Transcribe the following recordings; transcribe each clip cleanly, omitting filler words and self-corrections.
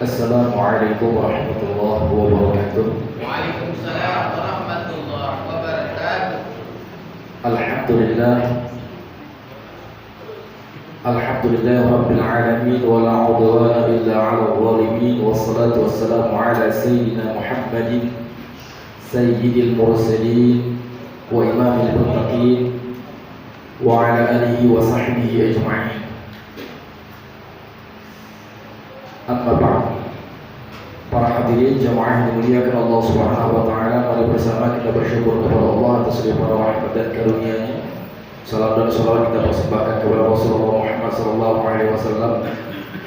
Assalamualaikum warahmatullahi wabarakatuh. Waalaikumsalam warahmatullahi wabarakatuh. Alhamdulillah Rabbil alamin wa la udwana illa 'alal zalimin wassalatu wassalamu ala sayyidina Muhammadin sayyidil mursalin wa imamil muttaqin wa ala alihi wa sahbihi ajma'in. Amma ba'd. Para hadirin jamaah yang dimuliakan Allah Subhanahu wa taala, mari bersama kita bersyukur kepada Allah atas limpahan rahmat dan karunia-Nya. Salam dan salawat kita persembahkan kepada Rasulullah Muhammad sallallahu alaihi wasallam.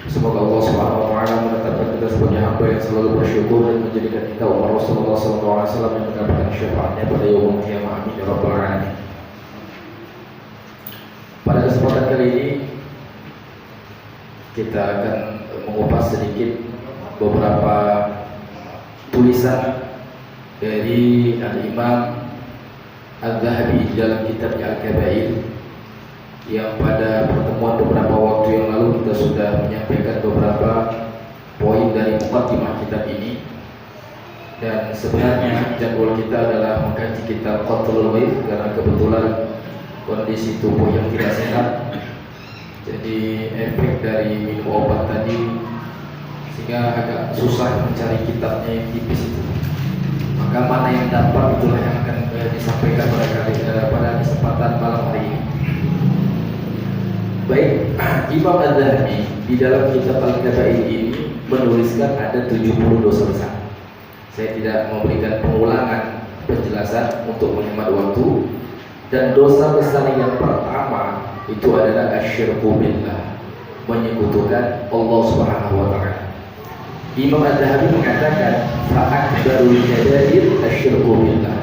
Semoga Allah Subhanahu wa taala menetapkan kita sebagai hamba yang selalu bersyukur dan menjadikan kita umat Rasulullah sallallahu alaihi wasallam yang mendapatkan syafaatnya pada yaumul qiyamah. Amin ya rabbal alamin. Pada kesempatan kali ini kita akan mengupas sedikit beberapa tulisan dari Al-Imam Al-Zahabi dalam kitabnya Al-Kabair, yang pada pertemuan beberapa waktu yang lalu kita sudah menyampaikan beberapa poin dari mukaddimah kitab ini. Dan sebenarnya jadwal kita adalah mengkaji kitab Qatlul Ghaib karena kebetulan kondisi tubuh yang tidak sehat, jadi efek dari minum obat tadi sehingga agak susah mencari kitabnya yang tipis itu. Maka mana yang dapat itulah yang akan disampaikan pada kesempatan malam hari ini. Baik, Imam Al-Zahabi di dalam kitab Al-Kabair ini menuliskan ada 70 dosa besar. Saya tidak memberikan pengulangan penjelasan untuk menghemat waktu. Dan dosa besar yang pertama itu adalah asyirku billah, menyekutukan Allah Subhanahu wa taala. Imam Az-Zahabi mengatakan fa'akbarul kabair asyirku billah.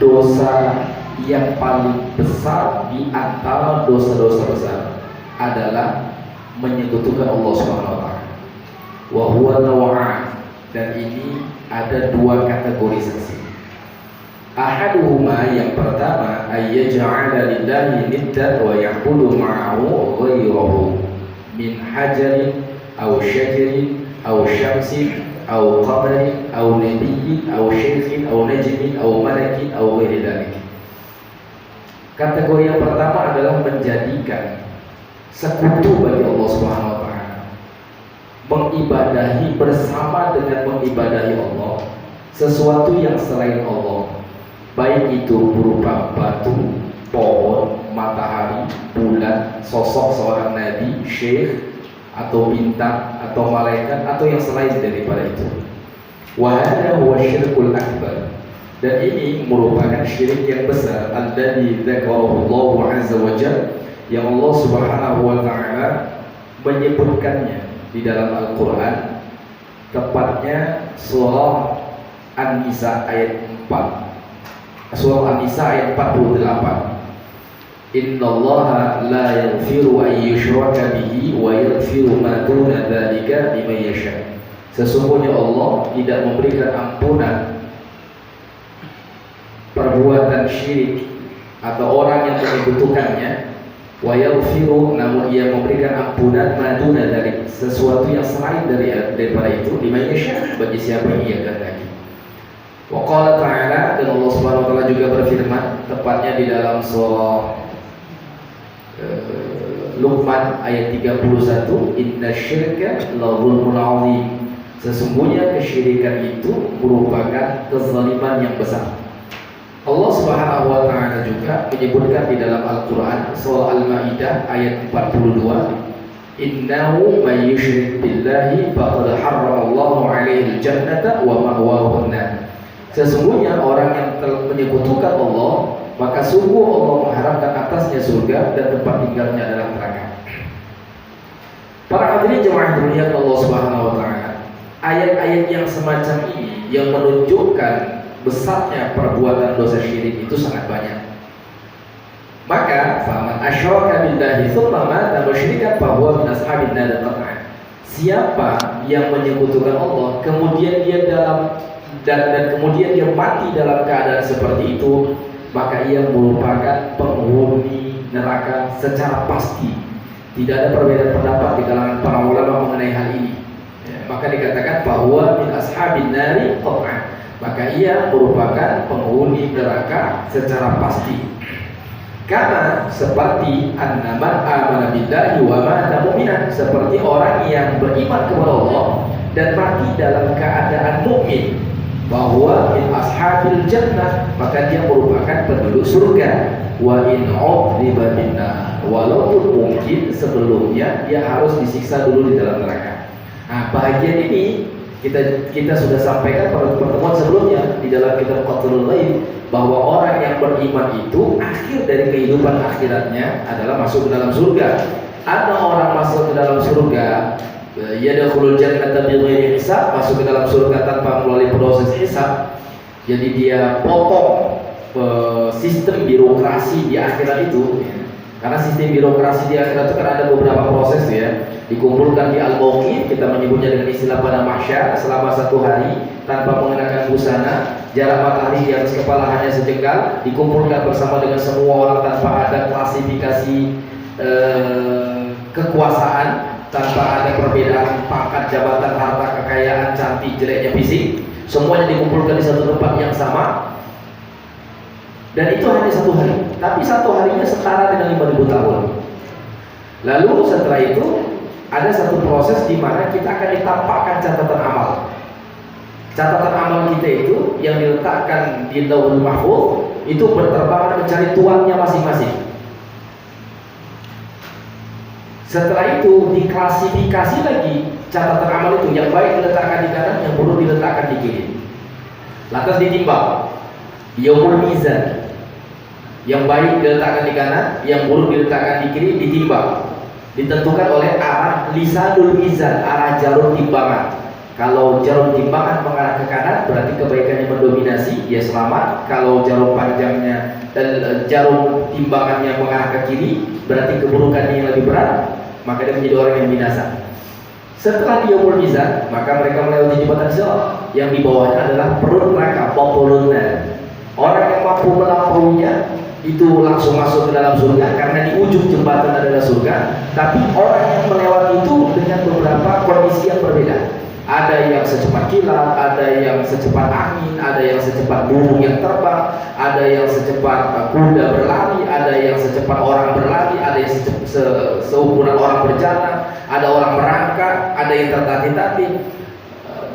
Dosa yang paling besar di antara dosa-dosa besar adalah menyekutukan Allah Subhanahu wa taala. Wa huwa naw'an, dan ini ada dua kategori saksi. Ahaduhuma, yang pertama, ayyaj'ala lillahi niddan wa ya'budu ma'ahu ghayrahu min hajarin aw syajarin aw syamsin aw qamarin aw nabiyyin aw syaikhin aw najmin aw malakin aw ghairi dzalik. Kategori yang pertama adalah menjadikan sekutu bagi Allah Subhanahu wa taala, mengibadahi bersama dengan mengibadahi Allah sesuatu yang selain Allah, baik itu berupa batu, pohon, matahari, bulan, sosok seorang nabi, syekh, atau bintang, atau malaikat, atau yang selain daripada itu. Wa hadha huwa syirkul akbar, dan ini merupakan syirik yang besar alladzi dzakarahu Allah azza wa jalla, yang Allah Subhanahu wa taala menyebutkannya di dalam Al-Qur'an, tepatnya surah An-Nisa ayat 4. Surah An-Nisa ayat 48. Innallaha la yaghfiru an yushraka bihi wa yaghfiru ma duna dzalika liman yasha. Sesungguhnya Allah tidak memberikan ampunan perbuatan syirik atau orang yang menyekutukannya, wa yaghfiru, namun ia memberikan ampunan ma duna dzalik, sesuatu yang selain daripada itu, liman yasha, bagi siapa yang ia kehendaki. Wa qala ta'ala, dan Allah Subhanahu wa taala juga berfirman, tepatnya di dalam surah Luqman ayat 31, inna syirka la zulmun azim. Sesungguhnya kesyirikan itu merupakan kezaliman yang besar. Allah Subhanahu wa taala juga menyebutkan di dalam Al-Qur'an surah Al-Maidah ayat 42, innahu may yusyrik billahi faqad harramallahu 'alaihi al-jannata wa ma'wahu an-nar. Sesungguhnya orang yang menyekutukan Allah, maka sungguh Allah mengharapkan atasnya surga dan tempat tinggalnya adalah neraka. Para hadirin jemaah dimuliakan Allah Subhanahu wa taala, ayat-ayat yang semacam ini yang menunjukkan besarnya perbuatan dosa syirik itu sangat banyak. Maka faman asyraka billahi tsumma mata musyrikan fa huwa min ashabin nar qat'an. Siapa yang menyekutukan Allah kemudian dia dan kemudian dia mati dalam keadaan seperti itu, maka ia merupakan penghuni neraka secara pasti. Tidak ada perbedaan pendapat di kalangan para ulama mengenai hal ini. Ya, maka dikatakan bahwa min ashabin nari qat'an. Maka ia merupakan penghuni neraka secara pasti. Karena seperti annaman amana billahi wa mata mu'minan, seperti orang yang beriman kepada Allah dan mati dalam keadaan mukmin, bahwa min ashabil jannah, maka dia merupakan penduduk surga. Wa in 'udziba binnar, walaupun mungkin sebelumnya dia harus disiksa dulu di dalam neraka. Nah, bagian ini kita sudah sampaikan pada pertemuan sebelumnya di dalam kitab Qatlul Ghaib, bahwa orang yang beriman itu akhir dari kehidupan akhiratnya adalah masuk ke dalam surga. Ada orang masuk ke dalam surga, yadkhulul jannata bighairi hisab, masuk ke dalam surga tanpa melalui proses hisab. Jadi dia potong sistem birokrasi di akhirat itu. Karena sistem birokrasi di akhirat itu kan ada beberapa proses ya. Dikumpulkan di Al-Baqi, kita menyebutnya dengan istilah pada mahsyar, selama 1 hari tanpa mengenakan busana, jarak matahari di atas kepala hanya sejengkal, dikumpulkan bersama dengan semua orang tanpa ada klasifikasi kekuasaan, tanpa ada perbedaan pangkat, jabatan, harta, kekayaan, cantik, jeleknya fisik, semuanya dikumpulkan di satu tempat yang sama. Dan itu hanya 1 hari, tapi 1 harinya setara dengan 5.000 tahun. Lalu setelah itu ada satu proses di mana kita akan ditampakkan catatan amal. Catatan amal kita itu yang diletakkan di Lauhul Mahfuz itu berterbangan mencari tuannya masing-masing. Setelah itu diklasifikasi lagi catatan amal itu, yang baik diletakkan di kanan, yang buruk diletakkan di kiri. Lantas ditimbang. Yaumul mizan, yang baik diletakkan di kanan, yang buruk diletakkan di kiri, ditimbang. Ditentukan oleh arah lisanul mizan, arah jarum timbangan. Kalau jarum timbangan mengarah ke kanan, berarti kebaikannya mendominasi, dia selamat. Kalau jarum panjangnya dan jarum timbangannya mengarah ke kiri, berarti keburukannya yang lebih berat, maka dia menjadi orang yang binasa. Setelah dia mizan, maka mereka melewati jembatan sirat, yang di bawahnya adalah perut neraka, populunna. Orang yang mampu melampauinya itu langsung masuk ke dalam surga, karena di ujung jembatan adalah surga. Tapi orang yang melewati itu dengan beberapa kondisi yang berbeda. Ada yang secepat kilat, ada yang secepat angin, ada yang secepat burung yang terbang, ada yang secepat kuda berlari, ada yang secepat orang berlari, ada yang seukuran orang berjalan, ada orang merangkak, ada yang tertatih-tatih.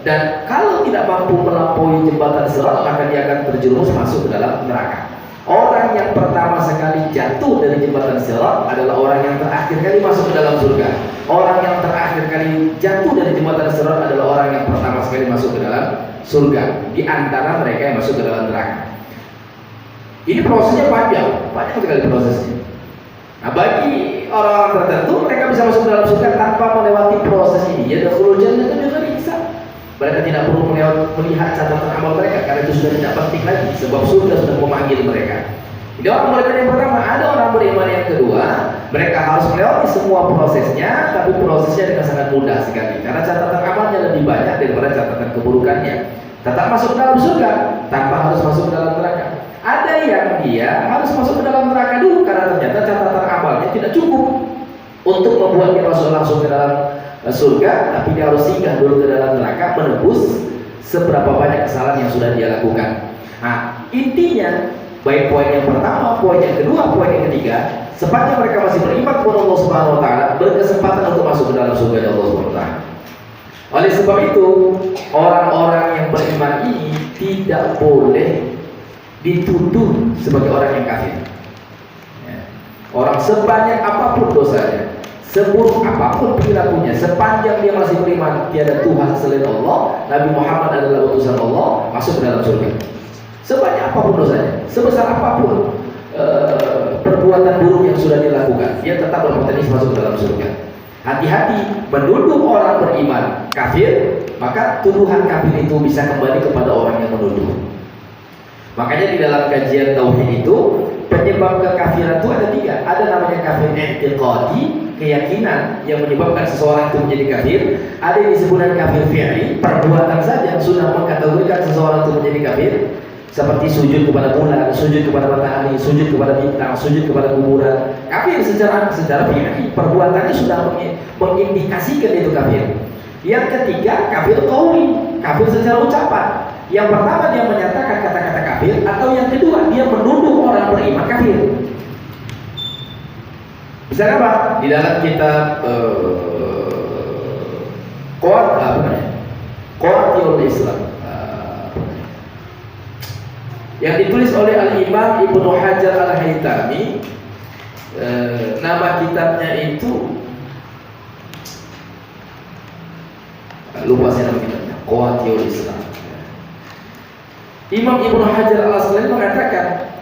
Dan kalau tidak mampu melampaui jembatan sirat, maka dia akan terjerumus masuk ke dalam neraka. Orang yang pertama sekali jatuh dari jembatan sirat adalah orang yang terakhir kali masuk ke dalam surga. Orang yang terakhir kali jatuh dari jembatan sirat adalah orang yang pertama sekali masuk ke dalam surga. Di antara mereka yang masuk ke dalam neraka. Ini prosesnya panjang sekali prosesnya. Nah, bagi orang-orang tertentu, mereka bisa masuk ke dalam surga tanpa melewati proses ini. Yadkhulul jannata bighairi hisab. Mereka tidak perlu melihat catatan amal mereka, karena itu sudah tidak penting lagi, sebab surga sudah memanggil mereka. Jadi orang beriman yang pertama. Ada orang beriman yang kedua, mereka harus melewati semua prosesnya, tapi prosesnya dengan sangat mudah sekali, karena catatan amalnya lebih banyak daripada catatan keburukannya. Tetap masuk ke dalam surga tanpa harus masuk ke dalam neraka. Ada yang dia harus masuk ke dalam neraka dulu, karena ternyata catatan amalnya tidak cukup untuk membuatnya masuk langsung ke dalam surga, tapi dia harus singgah dulu ke dalam neraka, menebus seberapa banyak kesalahan yang sudah dia lakukan. Nah, intinya baik poin yang pertama, poin yang kedua, poin yang ketiga, sepanjang mereka masih beriman kepada Allah Subhanahu wa taala, berkesempatan untuk masuk ke dalam surga Allah Subhanahu wa taala. Oleh sebab itu, orang-orang yang beriman ini tidak boleh dituduh sebagai orang yang kafir. Orang sebanyak apapun dosanya, seburuk apapun perilakunya, sepanjang dia masih beriman tiada Tuhan selain Allah, Nabi Muhammad adalah utusan Allah, masuk ke dalam surga. Sebanyak apapun dosanya, sebesar apapun perbuatan buruk yang sudah dilakukan, dia tetap berpotensi masuk ke dalam surga. Hati-hati menuduh orang beriman kafir, maka tuduhan kafir itu bisa kembali kepada orang yang menuduh. Makanya di dalam kajian tauhid itu, penyebab kekafiran itu ada 3. Ada namanya kafir i'tiqadi, keyakinan yang menyebabkan seseorang itu menjadi kafir. Ada yang disebut kafir fi'li, perbuatan saja sudah mengkategorikan seseorang itu menjadi kafir. seperti sujud kepada bulan, sujud kepada matahari, sujud kepada bintang, sujud kepada kuburan. Kafir secara fikih, perbuatannya sudah mengindikasikan itu kafir. Yang ketiga, kafir qauli, kafir secara ucapan. Yang pertama dia menyatakan kata-kata kafir, atau yang kedua dia menuduh orang beriman kafir. Misalnya apa? Di dalam kitab Qawaidul Islam yang ditulis oleh Al-Imam Ibnu Hajar Al-Haytami, nama kitabnya itu lupa saya nama kitabnya, Qawaidul Islam. Imam Ibnu Hajar Al-Asqalani mengatakan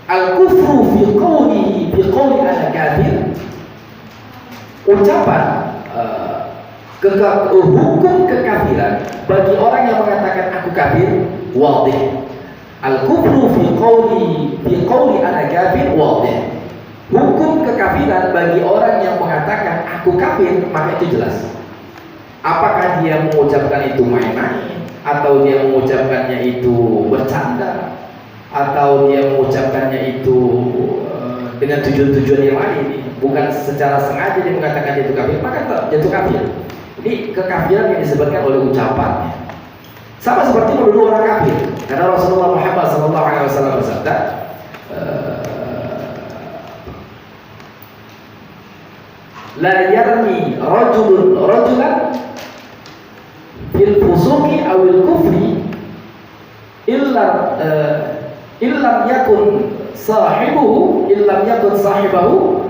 al-kufru fi qawli ana kafir, ucapan hukum kekafiran bagi orang yang mengatakan aku kafir wadih. Al-kufru fi qawli ana kafir wadih. Hukum kekafiran bagi orang yang mengatakan aku kafir, maka itu jelas. Apakah dia mengucapkan itu main-main, atau dia mengucapkannya itu bercanda, atau dia mengucapkannya itu dengan tujuan-tujuan yang lain, bukan secara sengaja dia mengatakan itu kafir, maka jatuh kafir. Ini kekafiran yang disebutkan oleh ucapannya. Sama seperti menuduh orang kafir, karena Rasulullah Muhammad SAW bersabda, la yarmi rajulan fil fusuqi awil kufri illam yakun sahibahu.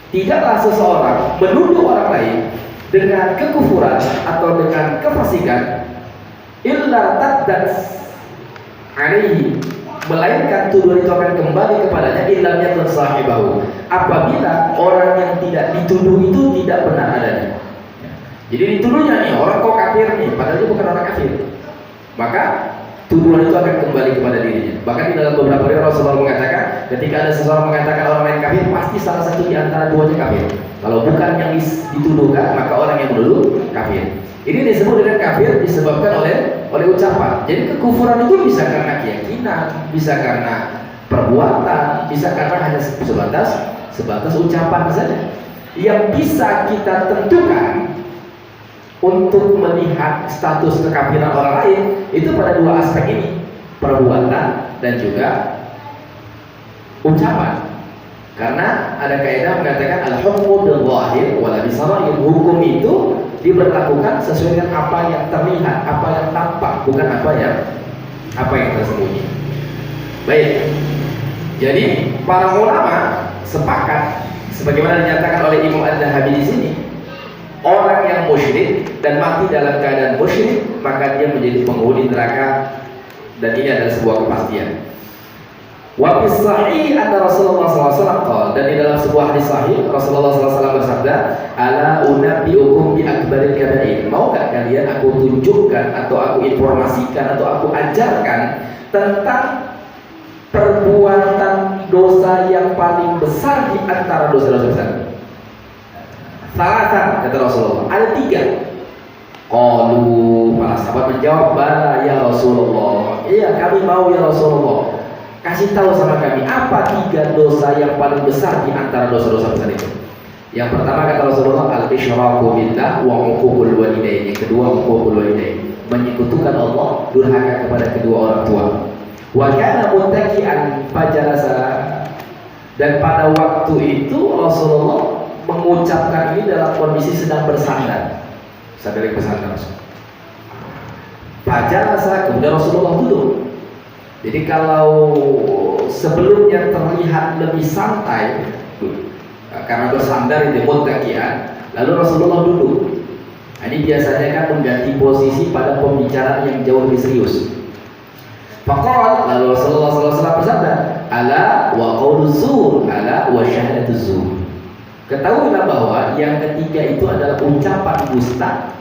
Tidaklah seseorang menuduh orang lain dengan kekufuran atau dengan kefasikan illa taddat alaihi, melainkan tuduhan itu akan kembali kepadanya illam yakun sahibahu, apabila orang yang tidak dituduh itu tidak benar adanya. Jadi dituduhnya nih, orang kok kafir nih, padahal dia bukan orang kafir, maka tuduhan itu akan kembali kepada dirinya. Bahkan di dalam beberapa riwayat Rasulullah mengatakan, ketika ada seseorang mengatakan orang lain kafir, pasti salah satu di antara duanya kafir. Kalau bukan yang dituduhkan, maka orang yang menuduh kafir. Ini disebut dengan kafir disebabkan oleh ucapan. Jadi kekufuran itu bisa karena keyakinan, bisa karena perbuatan, bisa karena hanya sebatas ucapan saja. Yang bisa kita tentukan untuk melihat status kekafiran orang lain itu pada dua aspek ini, perbuatan dan juga ucapan. Karena ada kaidah mengatakan al-hukmu bil zahir wala bisarair, hukum itu diberlakukan sesuai dengan apa yang terlihat, apa yang tampak, bukan apa yang tersembunyi. Baik. Jadi para ulama sepakat sebagaimana dinyatakan oleh Imam Al-Dhahabi di sini, orang yang musyrik dan mati dalam keadaan musyrik, maka dia menjadi penghuni neraka, dan ini adalah sebuah kepastian. Wa fi sahih anna Rasulullah SAW, dan di dalam sebuah hadis sahih Rasulullah SAW bersabda, ala unabbiukum bi akbaril kabair, maukah kalian aku tunjukkan atau aku informasikan atau aku ajarkan tentang perbuatan dosa yang paling besar di antara dosa-dosa besar? Salatan, kata Rasulullah, ada 3. Qalu, para sahabat menjawab, bala ya Rasulullah, iya kami mau ya Rasulullah, kasih tahu sama kami apa 3 dosa yang paling besar di antara dosa-dosa besar itu. Yang pertama kata Rasulullah, al-isyraku billah wa uququl walidain. Yang kedua, uququl walidain, menyekutukan Allah, durhaka kepada kedua orang tua. Wa kana muttaqian fajalasa, dan pada waktu itu Rasulullah mengucapkan ini dalam kondisi sedang bersandar, sambil bersandar. Fajalasa, kemudian Rasulullah duduk. Jadi kalau sebelumnya terlihat lebih santai karena bersandar itu muttaqian, lalu Rasulullah duduk. Ini biasanya kan mengganti posisi pada pembicaraan yang jauh lebih serius. Faqala, lalu Rasulullah SAW bersabda, ala wa qauluz zur, ala wa syahadatuz zur. Ketahuilah bahwa yang ketiga itu adalah ucapan dusta,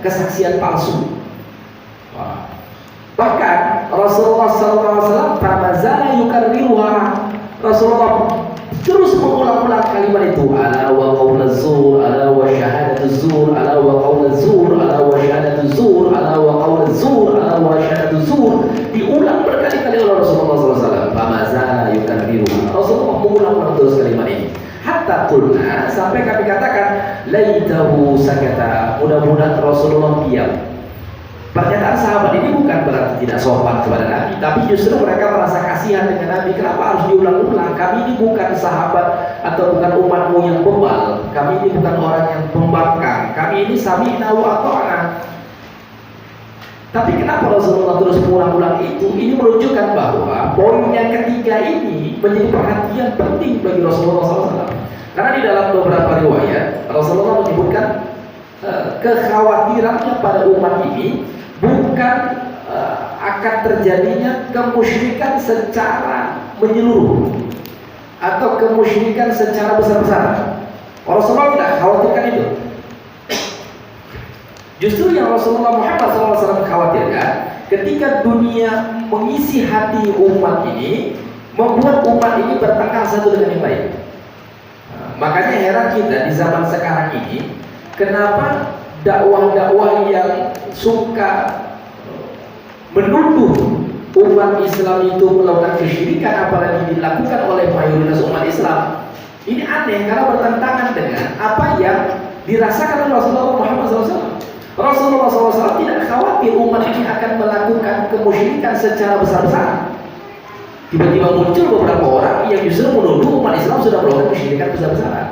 kesaksian palsu. Bahkan Rasulullah SAW Rasulullah terus mengulang-ulang kalimat itu, ala wa qaulaz zur, ala wa syahadatuz zur, ala wa qaulaz zur, ala wa syahadatuz zur, ala wa qaulaz zur, ala wa syahadatuz zur, diulang berkali-kali oleh Rasulullah SAW. Famazala yukarriru, Rasulullah mengulang-ulang terus kalimat ini. Hatta qulna, sampai kami katakan, laitahu sakata, mudah-mudahan Rasulullah diam. Pernyataan sahabat ini bukan berarti tidak sopan kepada Nabi, tapi justru mereka merasa kasihan dengan Nabi. Kenapa harus diulang-ulang? Kami ini bukan sahabat atau bukan umatmu yang bebal. Kami ini bukan orang yang pembangkang. Kami ini sami'na wa ata'na. Tapi kenapa Rasulullah terus mengulang-ulang itu? Ini menunjukkan bahwa poin yang ketiga ini menjadi perhatian penting bagi Rasulullah SAW. Karena di dalam beberapa riwayat Rasulullah menyebutkan kekhawatirannya pada umat ini bukan akan terjadinya kemusyrikan secara menyeluruh atau kemusyrikan secara besar-besaran. Rasulullah tidak khawatirkan itu. Justru yang Rasulullah Muhammad SAW khawatirkan, ketika dunia mengisi hati umat ini, membuat umat ini bertengkar satu dengan yang lain. Makanya heran kita di zaman sekarang ini, kenapa dakwah-dakwah yang suka menuduh umat Islam itu melakukan kesyirikan, apalagi dilakukan oleh mayoritas umat Islam, ini aneh karena bertentangan dengan apa yang dirasakan oleh Rasulullah Muhammad SAW. Rasulullah SAW tidak khawatir umat ini akan melakukan kemusyrikan secara besar-besaran. Tiba-tiba muncul beberapa orang yang justru menuduh umat Islam sudah melakukan kesyirikan besar-besaran.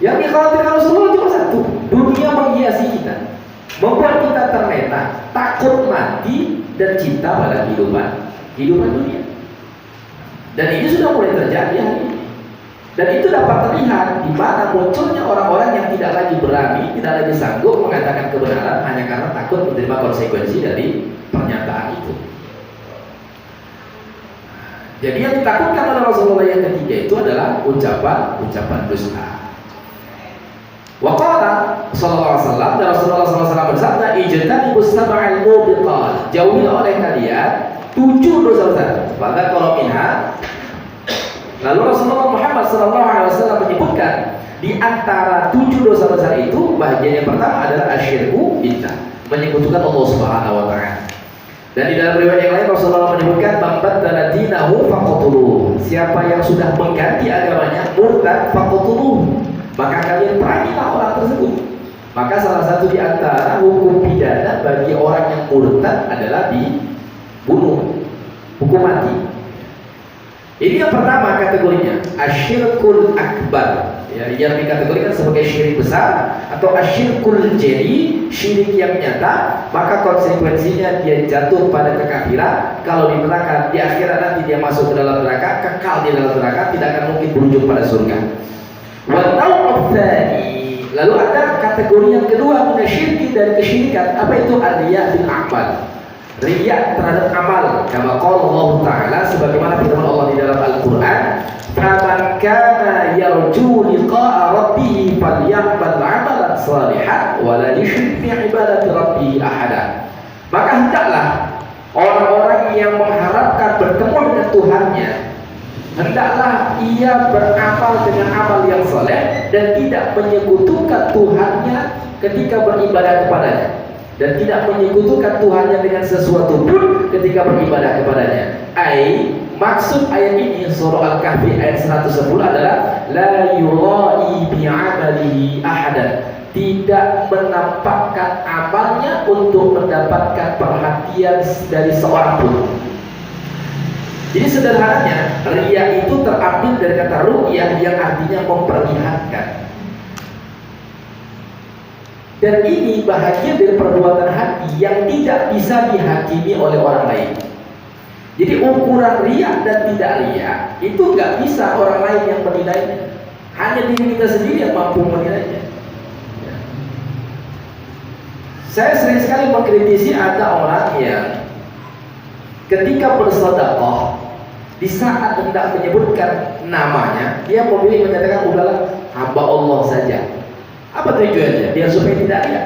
Yang dikhawatirkan Rasulullah cuma satu, dunia menghiasi kita, membuat kita terlena, takut mati dan cinta pada kehidupan dunia. Dan ini sudah mulai terjadi hari ini. Dan itu dapat terlihat di mana munculnya orang-orang yang tidak lagi berani, tidak lagi sanggup mengatakan kebenaran hanya karena takut menerima konsekuensi dari pernyataan itu. Jadi yang ditakutkan oleh Rasulullah yang ketiga itu adalah ucapan dusta. Waqala sallallahu alaihi wasallam, dan Rasulullah SAW bersabda, ijtanibus sab'al mubiqat, jauhilah oleh kalian 7 dosa besar. Pada kalau minha, lalu Rasulullah Muhammad SAW menyebutkan di antara 7 dosa besar itu, bagian yang pertama adalah asyirku billah, menyekutukan Allah Subhanahu wa taala. Dan di dalam riwayat yang lain Rasulullah menyebutkan, man baddala dinahu faqtuluh, siapa yang sudah mengganti agamanya, murtad, faqtuluh, maka kalian perangilah orang tersebut. Maka salah satu di antara hukum pidana bagi orang yang murtad adalah dibunuh, hukum mati. Ini yang pertama kategorinya, asyirkul akbar, ya, yang dikategorikan sebagai syirik besar atau asyirkul jeli, syirik yang nyata. Maka konsekuensinya dia jatuh pada kekafiran. Kalau di neraka, di akhirat nanti dia masuk ke dalam neraka, kekal di dalam neraka, tidak akan mungkin berujung pada surga. Lalu ada kategori yang kedua, munasyirki dari kesyirikan. Apa itu? Ar-riya bil a'mal, riya terhadap amal. Kama qala Allah Ta'ala, sebagaimana firman Allah di dalam Al-Quran, faman kana yarju liqa'a rabbih falyamal 'amalan shalihan wa la yusyrik bi ibadati rabbih ahada. Maka hendaklah orang-orang yang mengharapkan bertemu dengan Tuhannya, hendaklah ia beramal dengan amal yang saleh dan tidak menyekutukan Tuhannya ketika beribadah kepadanya, dan tidak menyekutukan Tuhannya dengan sesuatu pun ketika beribadah kepadanya. Maksud ayat ini surah Al-Kahfi ayat 110 adalah la yura'i bi'amalihi ahadan, tidak menampakkan amalnya untuk mendapatkan perhatian dari seorang pun. Jadi sederhananya, riya itu terambil dari kata ru'yah yang artinya memperlihatkan. Dan ini bahagian dari perbuatan hati yang tidak bisa dihakimi oleh orang lain. Jadi ukuran riya dan tidak riya itu nggak bisa orang lain yang menilainya. Hanya diri kita sendiri yang mampu menilainya. Saya sering sekali mengkritisi ada orang yang ketika bersedekah, di saat hendak menyebutkan namanya, dia memilih menyatakan udahlah hamba Allah saja. Apa tujuannya? Biar supaya tidak riya.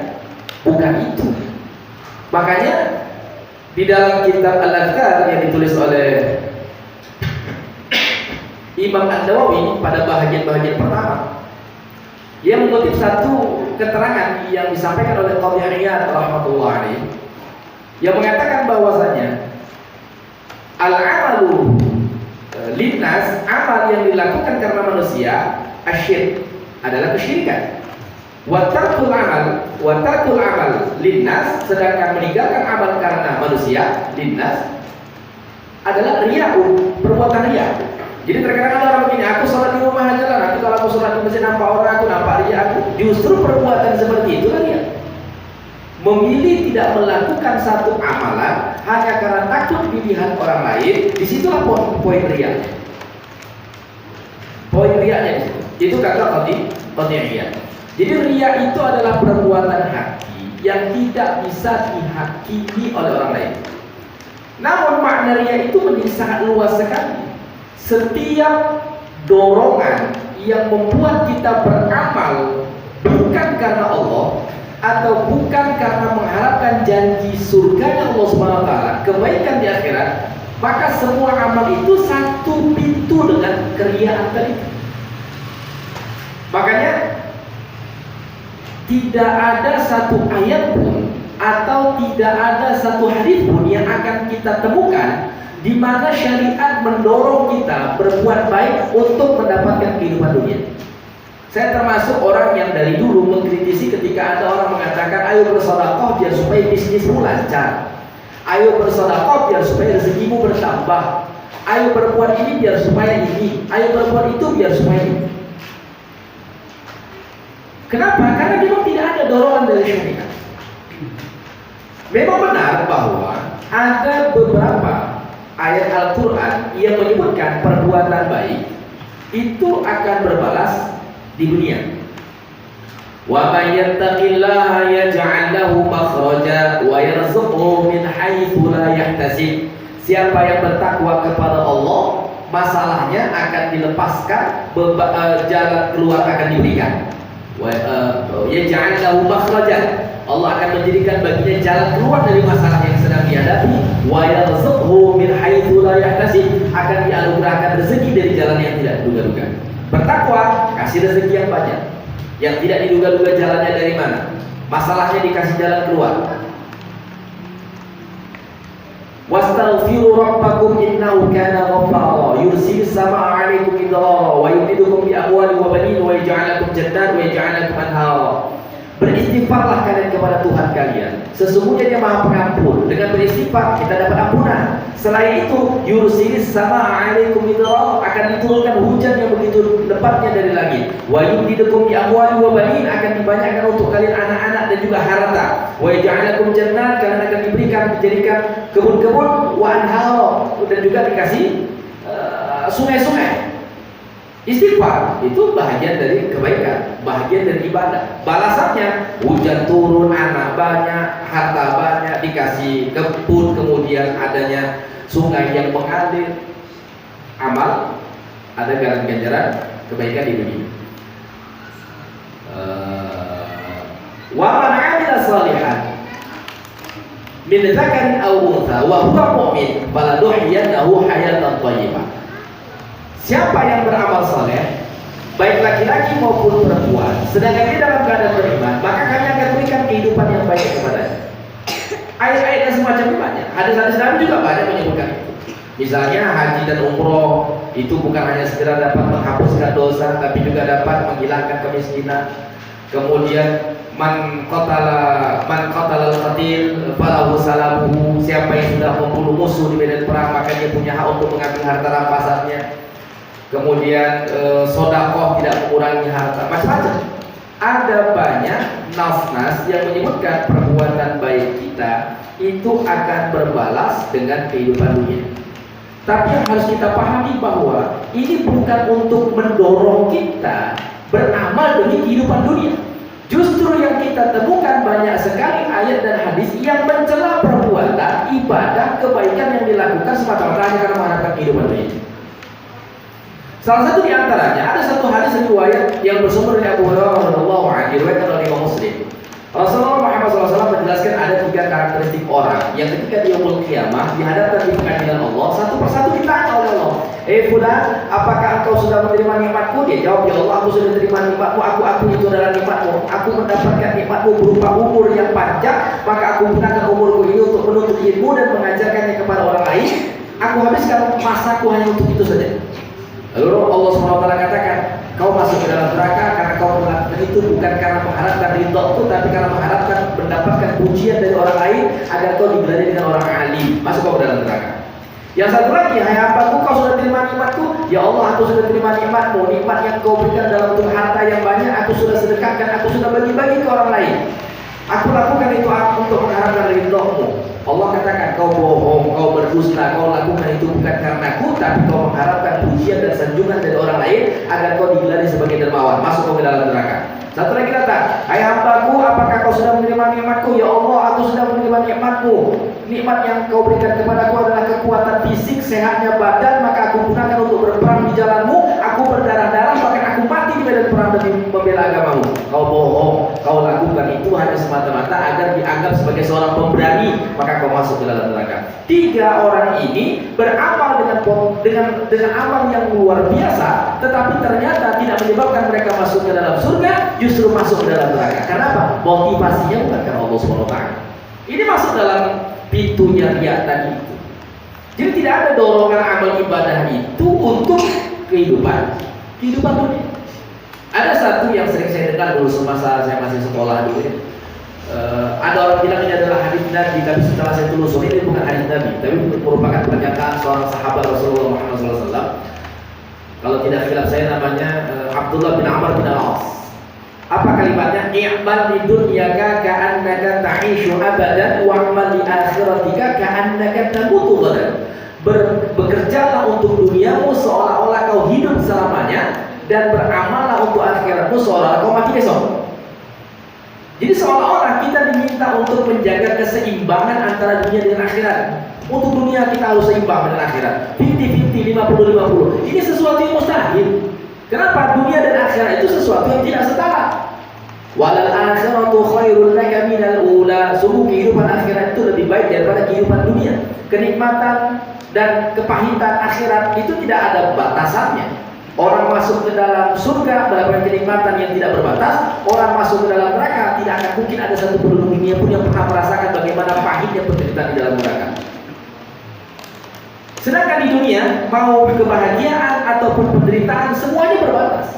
Bukan itu. Makanya di dalam kitab Al-Adhkar yang ditulis oleh Imam An-Nawawi pada bahagian-bahagian pertama, dia mengutip satu keterangan yang disampaikan oleh Qadhi Iyad rahmatullah alaih, yang mengatakan bahwasanya al-amalu linnas, amal yang dilakukan karena manusia, asyirk, adalah kesyirikan. Wa tarkul amal linnas, sedangkan meninggalkan amal karena manusia, linnas, adalah riya'un, perbuatan riya'. Jadi terkadang ada orang begini, aku sholat di rumah aja lah, nanti kalau aku sholat di masjid nampak orang, aku nampak riya' aku. Justru perbuatan seperti itu lah riya'. Memilih tidak melakukan satu amalan hanya karena takut dilihat orang lain, disitulah poin riya'. Poin riya'-nya di situ. Itu kata Qadhi Iyad. Jadi riya' itu adalah perbuatan hati yang tidak bisa dihakimi oleh orang lain. Namun makna riya' itu menjadi sangat luas sekali. Setiap dorongan yang membuat kita beramal bukan karena Allah atau bukan karena mengharapkan janji surganya Allah SWT, kebaikan di akhirat, maka semua amal itu satu pintu dengan keriaan tadi. Makanya tidak ada satu ayat pun atau tidak ada satu hadis pun yang akan kita temukan di mana syariat mendorong kita berbuat baik untuk mendapatkan kehidupan dunia. Saya termasuk orang yang dari dulu mengkritisi ketika ada orang mengatakan ayo bersedekah biar supaya bisnismu lancar, ayo bersedekah biar supaya rezekimu bertambah, ayo berbuat ini biar supaya ini, ayo berbuat itu biar supaya ini. Kenapa? Karena memang tidak ada dorongan dari syariat. Memang benar bahwa ada beberapa ayat Al-Quran yang menyebutkan perbuatan baik itu akan berbalas di dunia. Wa may yattaqillaha yaj'al lahu makhraja wa yarzuqhu min haitsu la yahtasib. Siapa yang bertakwa kepada Allah, masalahnya akan dilepaskan, jalan keluar akan diberikan. Wa yaj'al lahu makhraja, Allah akan menjadikan baginya jalan keluar dari masalah yang sedang dihadapi. Wa yarzuqhu min haitsu la yahtasib, akan dianugerahkan rezeki dari jalan yang tidak diduga-duga. Bertakwa, kasih rezeki yang banyak. Yang tidak diduga-duga jalannya dari mana, masalahnya dikasih jalan keluar. Wastaghfiru rabbakum innahu kana ghaffara yursilis samaa'a 'alaikum midrara wa yumdidukum bi amwalin wa banin wa yaj'al lakum jannatin wa yaj'al lakum anhara. Beristighfarlah kalian kepada Tuhan kalian, sesungguhnya Dia Maha Pengampun. Dengan beristighfar kita dapat ampunan. Selain itu, yursilis samaa'a 'alaikum midrara, akan diturunkan hujan yang begitu lebatnya dari langit. Wa yumdidukum bi amwalin wa banin, akan dibanyakkan untuk kalian anak-anak dan juga harta. Wa yaj'al lakum jannatin, kalian akan dijadikan kebun-kebun, wa anhara, dan juga dikasih sungai-sungai. Istighfar itu bahagian dari kebaikan, bahagian dari ibadah. Balasannya hujan turun, anak banyak, harta banyak, dikasih kebun, kemudian adanya sungai yang mengalir. Amal, ada ganjaran kebaikan di dunia. Wa man 'amila shalihan min dzakarin aw untha wa huwa mu'min falanuhyiyannahu hayatan thayyibah. Siapa yang beramal saleh, baik laki-laki maupun perempuan, sedangkan dia dalam keadaan beriman, maka kami akan berikan kehidupan yang baik kepadanya. Ayat-ayat yang semacam ini banyak. Hadis-hadis Nabi juga banyak menyebutkan itu. Misalnya haji dan umroh itu bukan hanya sekedar dapat menghapuskan dosa, tapi juga dapat menghilangkan kemiskinan. Kemudian man qatala al-qatil falahu salabuhu, siapa yang sudah membunuh musuh di medan perang, maka dia punya hak untuk mengambil harta rampasannya. Kemudian sodakoh tidak mengurangi harta, macam-macam. Ada banyak nas-nas yang menyebutkan perbuatan baik kita itu akan berbalas dengan kehidupan dunia. Tapi yang harus kita pahami bahwa ini bukan untuk mendorong kita beramal demi kehidupan dunia. Justru yang kita temukan banyak sekali ayat dan hadis yang mencela perbuatan ibadah kebaikan yang dilakukan semata-mata hanya karena mengharapkan kehidupan dunia. Salah satu di antaranya ada satu hadis riwayat yang bersumber dari Abu Hurairah radhiyallahu anhu, diriwayatkan oleh Imam Muslim. Rasulullah Muhammad SAW menjelaskan ada 3 karakteristik orang yang ketika di yaumul qiyamah dihadapkan di pengadilan Allah, satu persatu ditanya oleh Allah, fulan, apakah engkau sudah menerima nikmatku? Dia jawab, ya Allah, aku sudah menerima nikmatmu. Aku itu adalah nikmatmu. Aku mendapatkan nikmatmu berupa umur yang panjang, maka aku gunakan umurku ini untuk menuntut ilmu dan mengajarkannya kepada orang lain. Aku habiskan masaku hanya untuk itu saja. Lalu Allah SWT katakan, kau masuk ke dalam neraka karena kau melakukan itu bukan karena mengharapkan ridhoku, tapi karena mengharapkan mendapatkan pujian dari orang lain agar kau digelari dengan orang alim. Masuk kau ke dalam neraka. Yang satu lagi, hai hambaku, kau sudah terima nikmatku? Ya Allah, aku sudah terima nikmatmu. Nikmat yang kau berikan dalam bentuk harta yang banyak, aku sudah sedekahkan, aku sudah bagi-bagi ke orang lain. Aku lakukan itu untuk mengharapkan ridhomu. Allah katakan, kau bohong, kau berdusta, kau lakukan itu bukan karena aku, tapi kau mengharapkan pujian dan sanjungan dari orang lain agar kau digelari sebagai dermawan. Masuk kau ke dalam neraka. Satu lagi kata, hai hambaku, apakah kau sudah menerima nikmatku? Ya Allah, aku sudah menerima nikmatmu. Nikmat yang kau berikan kepadaku adalah kekuatan fisik, sehatnya badan, maka aku gunakan untuk berperang di jalanmu. Aku berdarah-darah, bahkan aku mati di medan perang demi membela agamamu. Kau bohong, kau lakukan itu hanya semata-mata agar dianggap sebagai seorang pemberani, maka kau masuk ke dalam neraka. Tiga orang ini beramal dengan amal yang luar biasa, tetapi ternyata tidak menyebabkan mereka masuk ke dalam surga, justru masuk ke dalam neraka. Kenapa? Motivasinya bukan karena Allah SWT. Ini masuk dalam pintunya riya tadi itu. Jadi tidak ada dorongan amal ibadah itu untuk kehidupan dunia. Ada satu yang sering saya dengar dulu semasa saya masih sekolah dulu ya. Ada orang bilang ini adalah hadis Nabi, tapi setelah saya telusuri ini bukan hadis Nabi, tapi merupakan pernyataan seorang sahabat Rasulullah Muhammad SAW. Kalau tidak khilaf saya namanya Abdullah bin Amr bin Al-As. Apa kalimatnya? I'mal di dunyaka ka'annaka ta'ishu abadan wa'mal di akhiratika ka'annaka tamutu ghadan. Bekerjalah untuk duniamu seolah-olah kau hidup selamanya, dan beramallah untuk akhiratmu seolah-olah kau mati besok. Jadi seolah-olah kita diminta untuk menjaga keseimbangan antara dunia dengan akhirat. Untuk dunia kita harus seimbang dengan akhirat. 50-50, 50-50. Ini sesuatu yang mustahil. Kenapa? Dunia dan akhirat itu sesuatu yang tidak setara. Walal akhiratu khairul laka minal ula. Sungguh kehidupan akhirat itu lebih baik daripada kehidupan dunia. Kenikmatan dan kepahitan akhirat itu tidak ada batasannya. Orang masuk ke dalam surga mendapatkan kenikmatan yang tidak berbatas. Orang masuk ke dalam neraka tidak akan mungkin ada satu penduduk dunia pun yang pernah merasakan bagaimana pahitnya penderitaan di dalam neraka. Sedangkan di dunia, mau kebahagiaan ataupun penderitaan semuanya berbatas.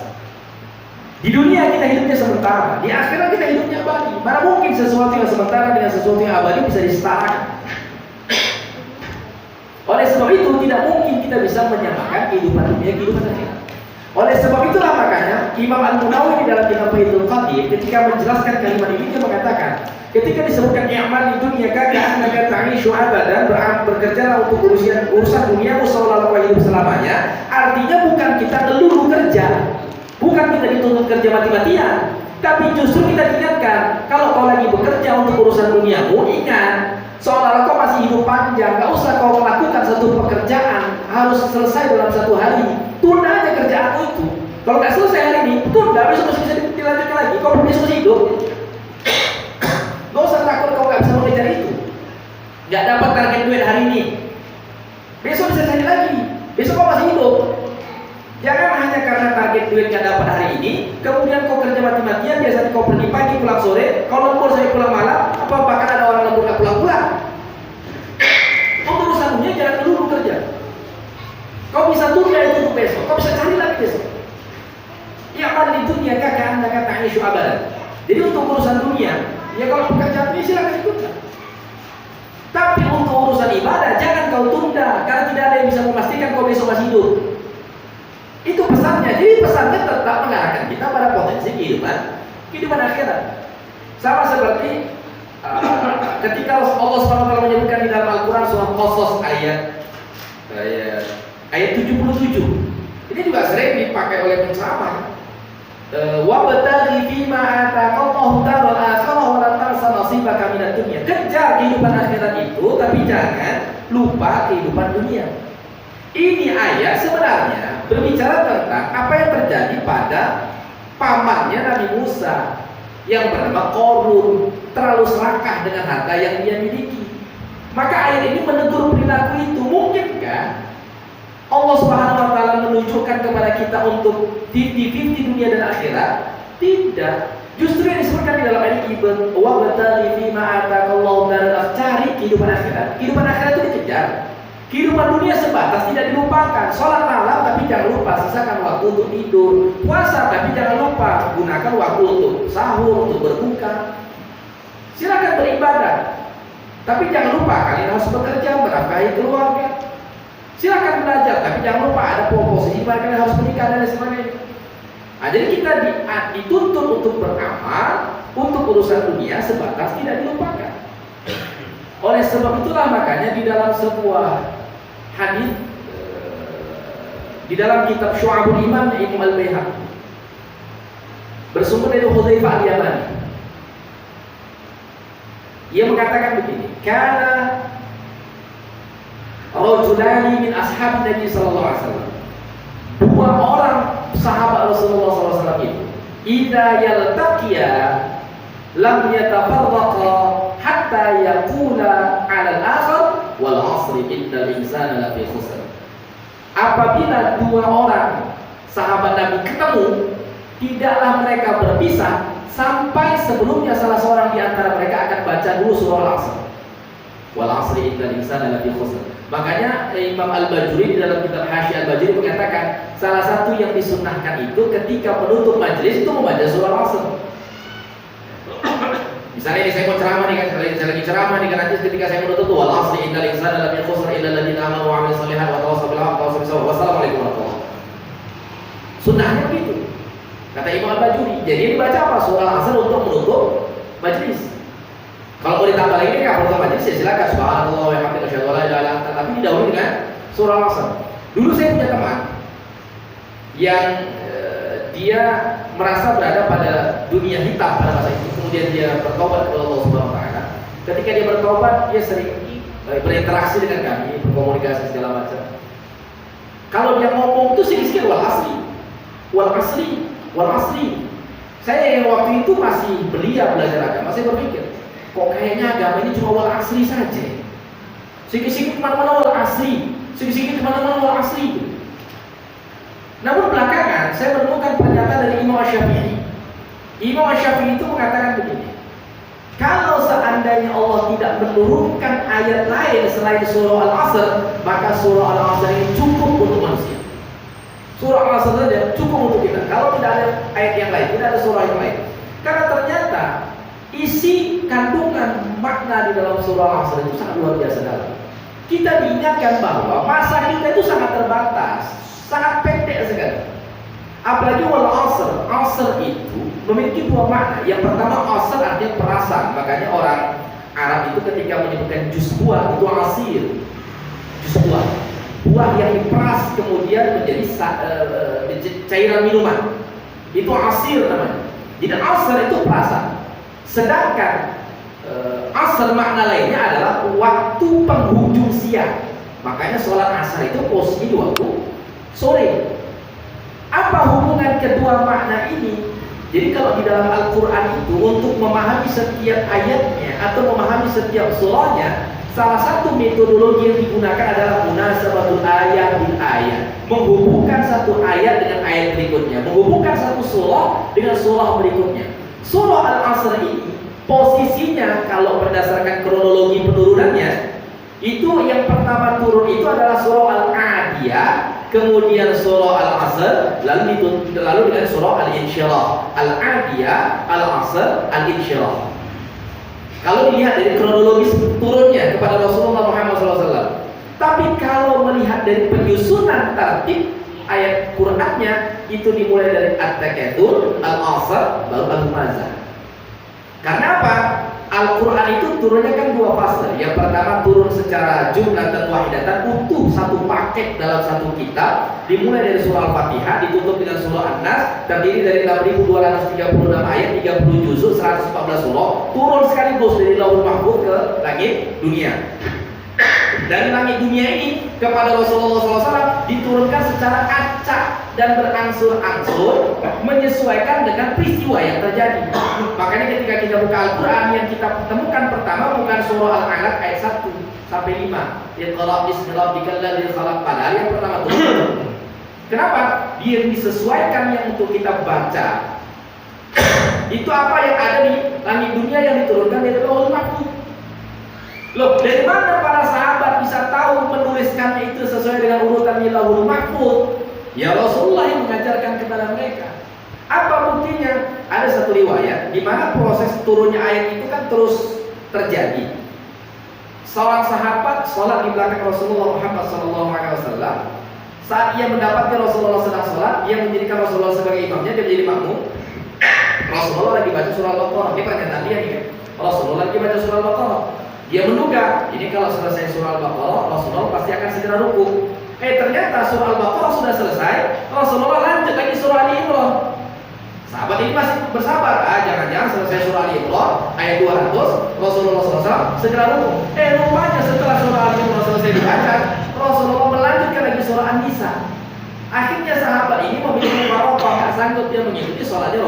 Di dunia kita hidupnya sementara, di akhirat kita hidupnya abadi. Mana mungkin sesuatu yang sementara dengan sesuatu yang abadi bisa disetarakan? Oleh sebab itu tidak mungkin kita bisa menyamakan kehidupan dunia kehidupan akhirat. Oleh sebab itulah makanya Imam Al-Munawi dalam kitab Fathul Qadir ketika menjelaskan kalimat ini dia mengatakan, ketika disebutkan i'mal di dunia ka'annaka ta'ishu abadan, bekerja untuk urusan duniamu seolah-olah hidup selamanya, artinya bukan kita melulu kerja, bukan kita dituntut kerja mati-matian, tapi justru kita diingatkan kalau kau lagi bekerja untuk urusan duniamu, ingat seolah-olah kau masih hidup panjang, gak usah kau melakukan satu pekerjaan harus selesai dalam satu hari. Tunda aja kerjaanmu itu. Kalau nggak selesai hari ini, tunda, besok masih bisa dilanjutkan lagi. Kau besok masih hidup. Gak usah takut kau nggak bisa mengejar itu. Nggak dapat target duit hari ini, besok bisa cari lagi. Besok kau masih hidup. Jangan hanya karena target duit nggak dapat hari ini, kemudian kau kerja mati-matian. Biasanya kau pergi pagi pulang sore, kau lembur sampai pulang malam, apa bahkan ada orang lembur nggak pulang-pulang. Untuk urusan dunia jangan dulu kerja. Kau bisa tunda itu untuk besok, kau bisa cari lagi besok. I'mal di dunia ka'annaka ta'ishu abadan. Jadi untuk urusan dunia, ya kalau pekerjaan ini silakan ikutkan. Tapi untuk urusan ibadah jangan kau tunda, karena tidak ada yang bisa memastikan kau besok masih hidup. Itu pesannya. Jadi pesannya tetap mengarahkan kita pada potensi kehidupan akhirat. Sama seperti ketika Allah SWT menyebutkan di dalam Al-Quran surah Qasas ayat 77. Ini juga sering dipakai oleh penceramah. Wabtaghi fima ataqallahu daral akhirah wa la tansa nasibaka minad dunya. Kejar kehidupan akhirat itu, tapi jangan lupa kehidupan dunia. Ini ayat sebenarnya berbicara tentang apa yang terjadi pada pamannya Nabi Musa yang bernama Qarun, terlalu serakah dengan harta yang dia miliki. Maka ayat ini menegur perilaku itu. Mungkinkah Allah Subhanahu wa menunjukkan kepada kita untuk 50-50 dunia dan akhirat. Tidak. Justru yang disebutkan di dalam ayat ibn wa batali fi ma ataqallahu daral, cari kehidupan akhirat. Kehidupan akhirat itu dikejar. Kehidupan dunia sebatas, tidak dilupakan. Sholat malam tapi jangan lupa sisakan waktu untuk tidur. Puasa tapi jangan lupa gunakan waktu untuk sahur, untuk berbuka. Silakan beribadah, tapi jangan lupa kalian harus bekerja, menafkahi keluarga. Silakan belajar, tapi jangan lupa ada posisi kalian harus menikah dan sebagainya. Nah, jadi kita dituntut untuk beramal untuk urusan dunia sebatas tidak dilupakan. Oleh sebab itulah makanya di dalam sebuah hadis di dalam kitab Syu'abul Iman Imam Al-Baihaqi bersumber dari Hudzaifah Al-Yamani, ia mengatakan begini, kana rajulani min ashab Nabi sallallahu alaihi wasallam, dua orang sahabat Rasulullah sallallahu alaihi wasallam itu idza yaltaqiya lam yatafarraqa hatta yaqula 'ala al-akhar wal 'asri innal insana lafi khusr. Apabila dua orang sahabat Nabi ketemu, tidaklah mereka berpisah sampai sebelumnya salah seorang di antara mereka akan baca dulu surah Al-Asr. Wal 'asri innal insana lafi khusr. Makanya Imam Al-Bajuri di dalam kitab Hasyi Al-Bajuri mengatakan salah satu yang disunnahkan itu ketika menutup majelis itu membaca surah Al-Asr. Misalnya ini saya mau ceramah nih kan, saya lagi ceramah nih kan, nanti ketika saya menutup tuh wal 'asri innal insana lafi khusr illa alladziina aamanu wa 'amilus shalihaati wa tawassaw bil haqqi wa tawassaw bis sabr. Wassalamualaikum warahmatullahi wabarakatuh. Sunnahnya begitu. Kata Imam Al-Bajuri. Jadi dibaca apa? Surah Al-Asr untuk menutup majelis. Kalau mau ditambah lagi nggak perlu majelis ya silakan. Subhanallah wa bihamdihi asyhadu an la ilaha illa anta. Tapi didahului dengan surah Al-Asr. Dulu saya punya teman yang dia merasa berada pada dunia hitam pada masa itu. Kemudian dia bertobat kepada Allah Subhanahu wa taala. Ketika dia bertobat, dia sering berinteraksi dengan kami, berkomunikasi segala macam. Kalau dia ngomong itu sedikit wal asri. Wal asri, wal asri. Saya yang waktu itu masih belia belajar agama, saya berpikir, kok kayaknya agama ini cuma wal asri saja. Sedikit-sedikit kemana-mana wal asri, sedikit-sedikit kemana-mana wal asri. Namun belakangan saya menemukan pernyataan dari Imam Asy-Syafi'i. Imam Asy-Syafi'i itu mengatakan begini, kalau seandainya Allah tidak menurunkan ayat lain selain surah Al-Asr, maka surah Al-Asr ini cukup untuk manusia. Surah Al-Asr saja cukup untuk kita. Kalau tidak ada ayat yang lain, tidak ada surah yang lain. Karena ternyata isi kandungan makna di dalam surah Al-Asr itu sangat luar biasa dalam. Kita diingatkan bahwa masa kita itu sangat terbatas, sangat pendek sekali. Apalagi wal asr, asr itu memiliki dua makna. Yang pertama asr artinya perasan. Makanya orang Arab itu ketika menyebutkan jus buah itu asir. Jus buah, buah yang diperas kemudian menjadi cairan minuman. Itu asir namanya. Jadi asr itu perasan. Sedangkan asr makna lainnya adalah waktu penghujung siang. Makanya sholat asar itu posisi di waktu sore. Apa hubungan kedua makna ini? Jadi kalau di dalam Al-Quran itu untuk memahami setiap ayatnya atau memahami setiap surahnya, salah satu metodologi yang digunakan adalah munasabatul ayat bil ayat, menghubungkan satu ayat dengan ayat berikutnya, menghubungkan satu surah dengan surah berikutnya. Surah Al-Asr ini posisinya kalau berdasarkan kronologi penurunannya, itu yang pertama turun itu adalah surah Al-Adiyah, kemudian surah Al-Asr, lalu dengan surah Al-Insyirah. Al-Adiyah, Al-Asr, Al-Insyirah. Kalau dilihat dari kronologis turunnya kepada Rasulullah Muhammad SAW. Tapi kalau melihat dari penyusunan tertib ayat Qur'annya, itu dimulai dari At-Takatsur, Al-Asr, baru Al-Humazah. Karena apa? Al-Quran itu turunnya kan dua fase. Yang pertama turun secara jumlah dan wahidatan, utuh satu paket dalam satu kitab, dimulai dari surah Al-Fatihah, ditutup dengan surah An-Nas, terdiri dari 6.236 ayat, 30 juzuk, 114 surah, turun sekaligus dari Lauhul Mahfuz ke langit dunia. Dari langit dunia ini kepada Rasulullah SAW diturunkan secara acak dan berangsur-angsur menyesuaikan dengan peristiwa yang terjadi. Makanya ketika kita buka Al-Quran, yang kita temukan pertama bukan surah Al-Alaq ayat 1 sampai 5. Iqra bismi rabbikal ladzi khalaq. Padahal yang pertama turun. Kenapa? Dia disesuaikan yang untuk kita baca. Itu apa yang ada di langit dunia yang diturunkan dari Lauhul Mahfuz. Loh, dari mana para sahabat bisa tahu menuliskannya itu sesuai dengan urutan di Lauhul Mahfuz? Ya Rasulullah yang mengajarkan kepada mereka. Apa buktinya? Ada satu riwayat di mana proses turunnya ayat itu kan terus terjadi. Seorang sahabat sholat di belakang Rasulullah Muhammad SAW. Saat ia mendapati Rasulullah sedang sholat, dia menjadikan Rasulullah sebagai imamnya, dia menjadi makmum. Rasulullah lagi baca surah Al-Baqarah. Ini pernyataan dia nih kan. Rasulullah lagi baca surah Al-Baqarah. Dia menduga, ini kalau selesai surah Al-Baqarah, Rasulullah pasti akan segera ruku. Ternyata surah Al-Baqarah sudah selesai, Rasulullah lanjut lagi surah Ali Imran. Sahabat ini masih bersabar. Jangan-jangan selesai surah Ali Imran ayat 200, Rasulullah SAW segera ruku. Rupanya setelah surah Ali Imran selesai dibaca, Rasulullah melanjutkan lagi surah An-Nisa. Akhirnya sahabat ini memiliki warokah, nggak sanggup dia mengikuti sholatnya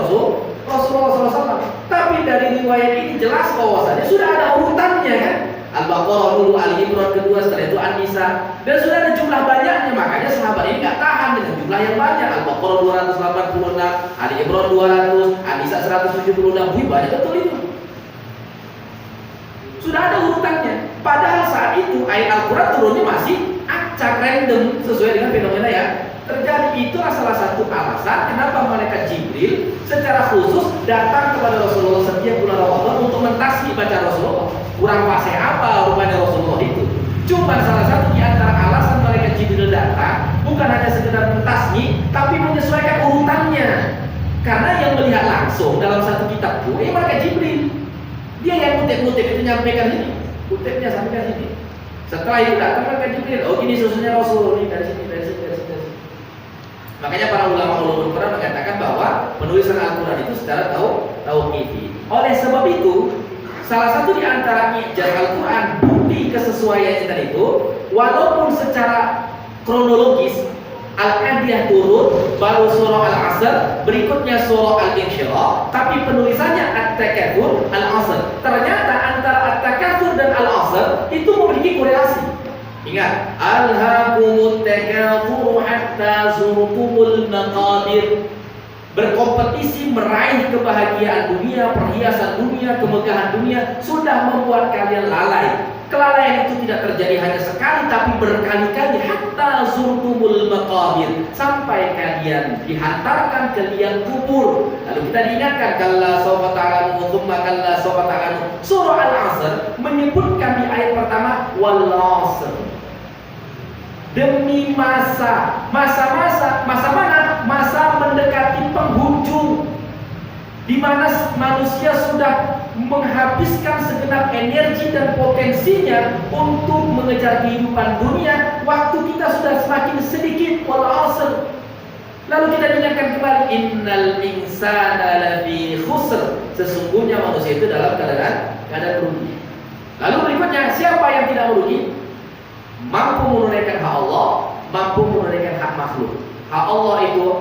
Rasulullah SAW. Tapi dari riwayat ini jelas bahwasanya sudah ada urutannya kan. Al-Baqarah dulu, Ali Imran kedua, setelah itu An-Nisa, dan sudah ada jumlah banyaknya. Makanya sahabat ini nggak tahan dengan jumlah yang banyak. Al-Baqarah 286, Ali Imran 200, An-Nisa 176. Wih, banyak betul itu. Sudah ada urutannya. Padahal saat itu ayat Al-Quran turunnya masih acak random sesuai dengan fenomena yang terjadi. Itulah salah satu alasan kenapa malaikat Jibril secara khusus datang kepada Rasulullah setiap bulan Ramadan untuk mentasbih baca Rasulullah. Kurang fasih apa rupanya Rasulullah itu. Cuma salah satu di antara alasan malaikat Jibril datang bukan hanya sekedar mentasbih, tapi menyesuaikan urutannya. Karena yang melihat langsung dalam satu kitab itu malaikat Jibril. Dia yang kutip-kutip itu nyampaikan ini, kutipnya sampaikan sini. Setelah itu datang malaikat Jibril, oh ini susunya Rasul, ini dari sini, dari sini, dari sini. Makanya para ulama Quran mengatakan bahwa penulisan Al-Quran itu secara tauqifi. Oleh sebab itu, salah satu di antara ijaz Al-Quran, bukti kesesuaiannya tadi itu, walaupun secara kronologis Al-Adiyah turun, baru surah Al-Asr, berikutnya surah Al-Insyirah, tapi penulisannya At-Takatsur, Al-Asr. Ternyata antara At-Takatsur dan Al-Asr itu memiliki korelasi. Ingat, alhaakumut takatsur hatta zurtumul maqabir. Berkompetisi meraih kebahagiaan dunia, perhiasan dunia, kemegahan dunia sudah membuat kalian lalai. Kelalaian itu tidak terjadi hanya sekali tapi berkali-kali, hatta zurtumul maqabir, sampai kalian dihantarkan ke liang kubur. Lalu kita diingatkan, kalla sawfa ta'lamun tsumma kalla sawfa ta'lamun. Surah Al-Asr menyebutkan di ayat pertama wal 'asr. Demi masa mana? Masa mendekati penghujung, di mana manusia sudah menghabiskan segenap energi dan potensinya untuk mengejar kehidupan dunia. Waktu kita sudah semakin sedikit. Wal 'asr. Lalu kita diingatkan kembali, innal insana lafi khusr. Sesungguhnya manusia itu dalam keadaan rugi. Lalu berikutnya, siapa yang tidak merugi? Mampu menunaikan hak Allah, mampu menunaikan hak makhluk. Hak Allah itu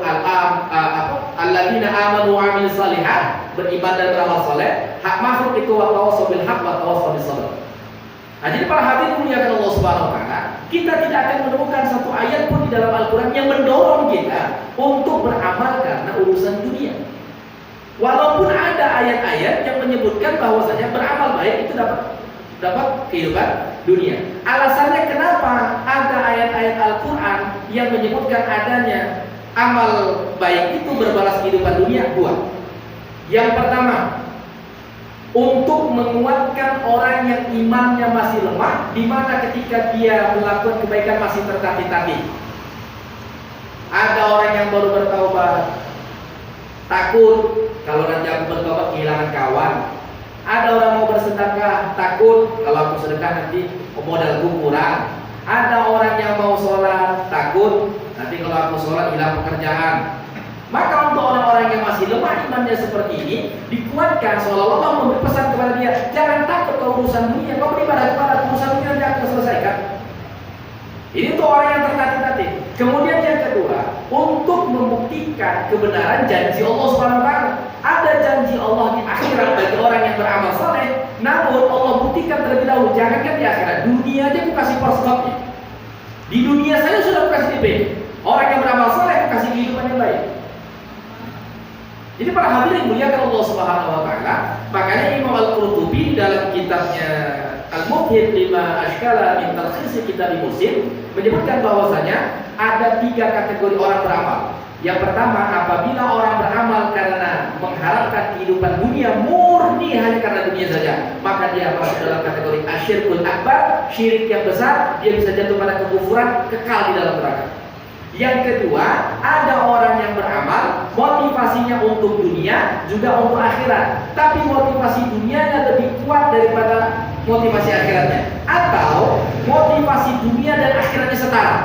alladzina amanu wa 'amilus shalihat, beriman dan beramal saleh. Hak makhluk itu wa tawassaw bil haqq wa tawassaw bis sabr. Nah, jadi para hadirin muliakan Allah Subhanahu wa taala, kita tidak akan menemukan satu ayat pun di dalam Al-Qur'an yang mendorong kita untuk beramal karena urusan dunia. Walaupun ada ayat-ayat yang menyebutkan bahwasanya beramal baik itu dapat kehidupan dunia. Alasannya kenapa ada ayat-ayat Al-Quran yang menyebutkan adanya amal baik itu berbalas kehidupan dunia? Dua. Yang pertama, untuk menguatkan orang yang imannya masih lemah, di mana ketika dia melakukan kebaikan masih tertatih-tatih. Ada orang yang baru bertaubat, takut kalau nanti aku bertaubat kehilangan kawan. Ada orang mau bersedekah, takut kalau aku sedekah nanti modalku kurang. Ada orang yang mau sholat, takut nanti kalau aku sholat hilang pekerjaan. Maka untuk orang-orang yang masih lemah imannya seperti ini, dikuatkan seolah-olah Allah memberi pesan kepada dia, jangan takut kalau urusan dunia, kau beribadah kepada urusan dunia nanti akan selesaikan. Ini untuk orang yang tertatih-tatih. Kemudian yang kedua, untuk membuktikan kebenaran janji Allah Subhanahu wa taala. Ada janji Allah di akhirat bagi orang yang beramal saleh. Namun Allah buktikan terlebih dahulu, jangankan di akhirat, dunia aja aku kasih perstopnya. Di dunia saya sudah kasih DP. Orang yang beramal saleh kasih kehidupan yang baik. Jadi para hadirin muliakan Allah Subhanahu wa taala, makanya Imam Al-Qurtubi dalam kitabnya Al-Mufhim lima Ashkala min Talkhis Kitab Muslim menyebutkan bahwasanya ada 3 kategori orang beramal. Yang pertama, apabila orang beramal karena mengharapkan kehidupan dunia murni hanya karena dunia saja, maka dia masuk dalam kategori asyirkul akbar, syirik yang besar, dia bisa jatuh pada kekufuran, kekal di dalam neraka. Yang kedua, ada orang yang beramal motivasinya untuk dunia juga untuk akhirat, tapi motivasi dunianya lebih kuat daripada motivasi akhiratnya, atau motivasi dunia dan akhiratnya setara.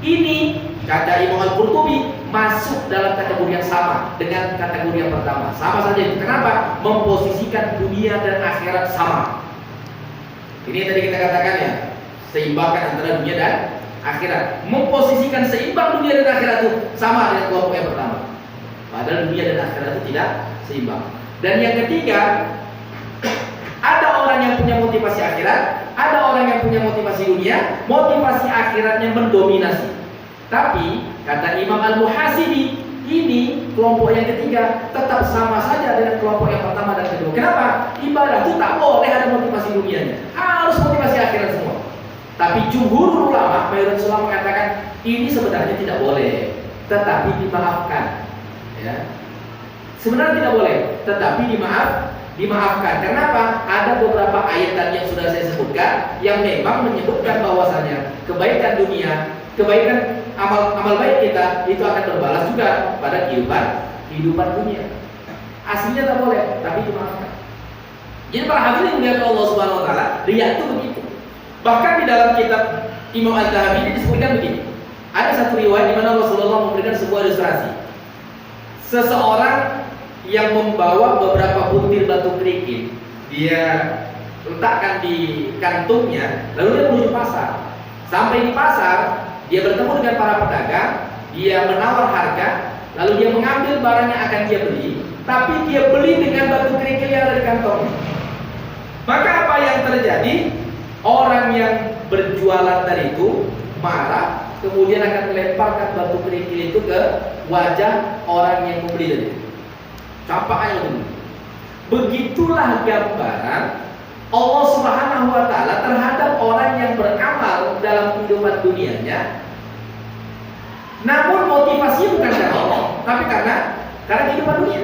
Ini kata Imam Al-Qurtubi masuk dalam kategori yang sama dengan kategori yang pertama. Sama saja itu. Kenapa? Memposisikan dunia dan akhirat sama. Ini yang tadi kita katakan ya, seimbangkan antara dunia dan akhirat. Memposisikan seimbang dunia dan akhirat itu sama dengan kelompok yang pertama. Padahal dunia dan akhirat itu tidak seimbang. Dan yang ketiga, ada orang yang punya motivasi akhirat, ada orang yang punya motivasi dunia, motivasi akhiratnya mendominasi. Tapi kata Imam Al-Muhasibi, ini kelompok yang ketiga tetap sama saja dengan kelompok yang pertama dan kedua. Kenapa? Ibadah itu tak boleh ada motivasi dunianya, harus motivasi akhirat semua. Tapi jumhur ulama, mayoritas ulama mengatakan ini sebenarnya tidak boleh, tetapi dimaafkan. Ya. Sebenarnya tidak boleh, tetapi dimaafkan. Kenapa? Ada beberapa ayat tadi yang sudah saya sebutkan yang memang menyebutkan bahwasanya kebaikan dunia, kebaikan amal baik kita itu akan berbalas juga pada kehidupan dunia. Aslinya tak boleh, tapi dimaafkan. Jadi para hadirin melihat Allah Subhanahu wa taala, riya itu begitu. Bahkan di dalam kitab Imam Az-Zahabi ini disebutkan begini. Ada satu riwayat di mana Rasulullah memberikan sebuah ilustrasi. Seseorang yang membawa beberapa butir batu kerikil, dia letakkan di kantungnya, lalu dia menuju pasar. Sampai di pasar, dia bertemu dengan para pedagang, dia menawar harga, lalu dia mengambil barang yang akan dia beli, tapi dia beli dengan batu kerikil yang ada di kantongnya. Maka apa yang terjadi? Orang yang berjualan tadi itu marah, kemudian akan melemparkan batu kerikil itu ke wajah orang yang membeli tadi. Campaknya itu. Begitulah gambaran Allah Subhanahu wa taala terhadap orang yang beramal dalam kehidupan dunianya. Namun motivasinya bukan karena Allah, tapi karena kehidupan dunia.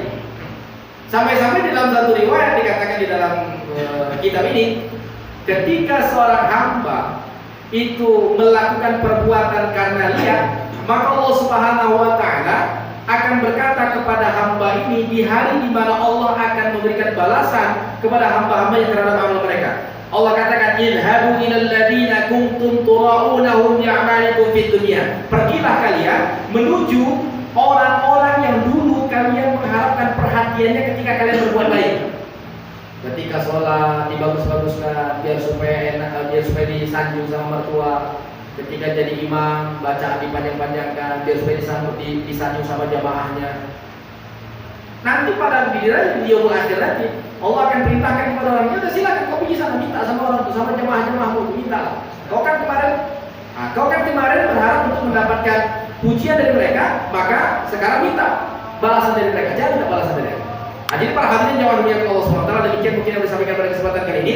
Sampai-sampai dalam satu riwayat dikatakan di dalam kitab ini, ketika seorang hamba itu melakukan perbuatan karena lihat, maka Allah Subhanahu wa taala akan berkata kepada hamba ini di hari di mana Allah akan memberikan balasan kepada hamba-hamba yang terhadap amal mereka. Allah katakan, "Idhabu ilal ladzina kuntum tura'unahum bi'amalikum fid dunya." Pergilah kalian menuju orang-orang yang dulu kalian mengharapkan perhatiannya ketika kalian berbuat baik. Ketika sholat dibagus-baguskan biar supaya enak, biar supaya disanjung sama mertua. Ketika jadi imam baca dipanjang-panjangkan biar supaya disanjung sama jamaahnya. Nanti pada giliran di yaumul akhir nanti Allah akan perintahkan kepada orangnya, udah silakan kau pergi sana minta sama orang sama jamaah-jamaahmu, minta. Kau kan kemarin berharap untuk mendapatkan pujian dari mereka, maka sekarang minta balasan dari mereka, jangan minta balasan dari mereka. Nah, jadi para hadirin jamaah dunia Allah SWT, demikian mungkin yang disampaikan pada kesempatan kali ini.